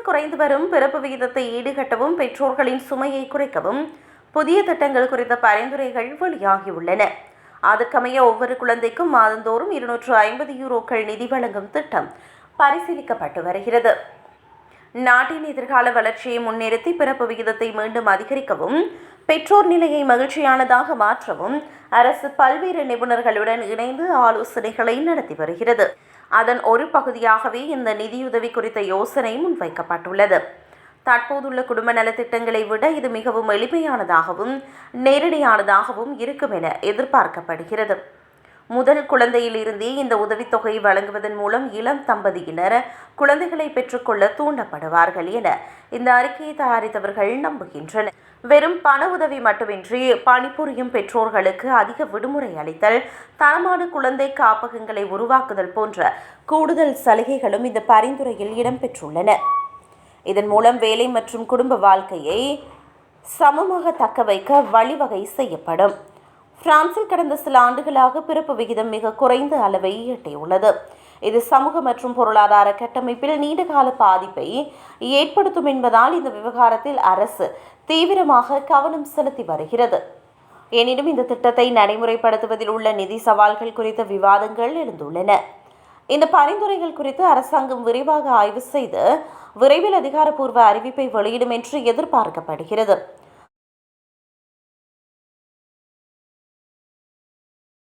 பிரான்சில் குறைந்து வரும் பிறப்பு விகிதத்தை ஈடுகட்டவும் பெற்றோர்களின் சுமையை குறைக்கவும் புதிய திட்டங்கள் குறித்த பரிந்துரைகள் வெளியாகியுள்ளன. அதற்கமைய ஒவ்வொரு குழந்தைக்கும் மாதந்தோறும் 250 யூரோக்கள் நிதி வழங்கும் திட்டம் பரிசீலிக்கப்பட்டு வருகிறது. நாட்டின் எதிர்கால வளர்ச்சியை முன்னிறுத்தி பிறப்பு விகிதத்தை மீண்டும் அதிகரிக்கவும் பெற்றோர் நிலையை மகிழ்ச்சியானதாக மாற்றவும் அரசு பல்வேறு நிபுணர்களுடன் இணைந்து ஆலோசனைகளை நடத்தி வருகிறது. அதன் ஒரு பகுதியாகவே இந்த நிதியுதவி குறித்த யோசனை முன்வைக்கப்பட்டுள்ளது. தற்போதுள்ள குடும்ப நலத்திட்டங்களை விட இது மிகவும் எளிமையானதாகவும் நேரடியானதாகவும் இருக்கும் என எதிர்பார்க்கப்படுகிறது. முதல் குழந்தையிலிருந்தே இந்த உதவித்தொகை வழங்குவதன் மூலம் இளம் தம்பதியினர் குழந்தைகளை பெற்றுக்கொள்ள தூண்டப்படுவார்கள் என இந்த அறிக்கையை தயாரித்தவர்கள் நம்புகின்றனர். வெறும் பண உதவி மட்டுமின்றி பணிபுரியும் பெற்றோர்களுக்கு அதிக விடுமுறை அளித்தல், தரமான குழந்தை காப்பகங்களை உருவாக்குதல் போன்ற கூடுதல் சலுகைகளும் இந்த பரிந்துரையில் இடம்பெற்றுள்ளன. இதன் மூலம் வேலை மற்றும் குடும்ப வாழ்க்கையை சமமாக தக்க வைக்க வழிவகை செய்யப்படும். பிரான்சில் கடந்த சில ஆண்டுகளாக பிறப்பு விகிதம் மிக குறைந்த அளவை எட்டியுள்ளது. இது சமூக மற்றும் பொருளாதார கட்டமைப்பில் நீண்டகால பாதிப்பை ஏற்படுத்தும் என்பதால் இந்த விவகாரத்தில் அரசு தீவிரமாக கவனம் செலுத்தி வருகிறது. எனினும் இந்த திட்டத்தை நடைமுறைப்படுத்துவதில் உள்ள நிதி சவால்கள் குறித்த விவாதங்கள் எழுந்துள்ளன. இந்த பரிந்துரைகள் குறித்து அரசாங்கம் விரிவாக ஆய்வு செய்து விரைவில் அதிகாரப்பூர்வ அறிவிப்பை வெளியிடும் என்று எதிர்பார்க்கப்படுகிறது.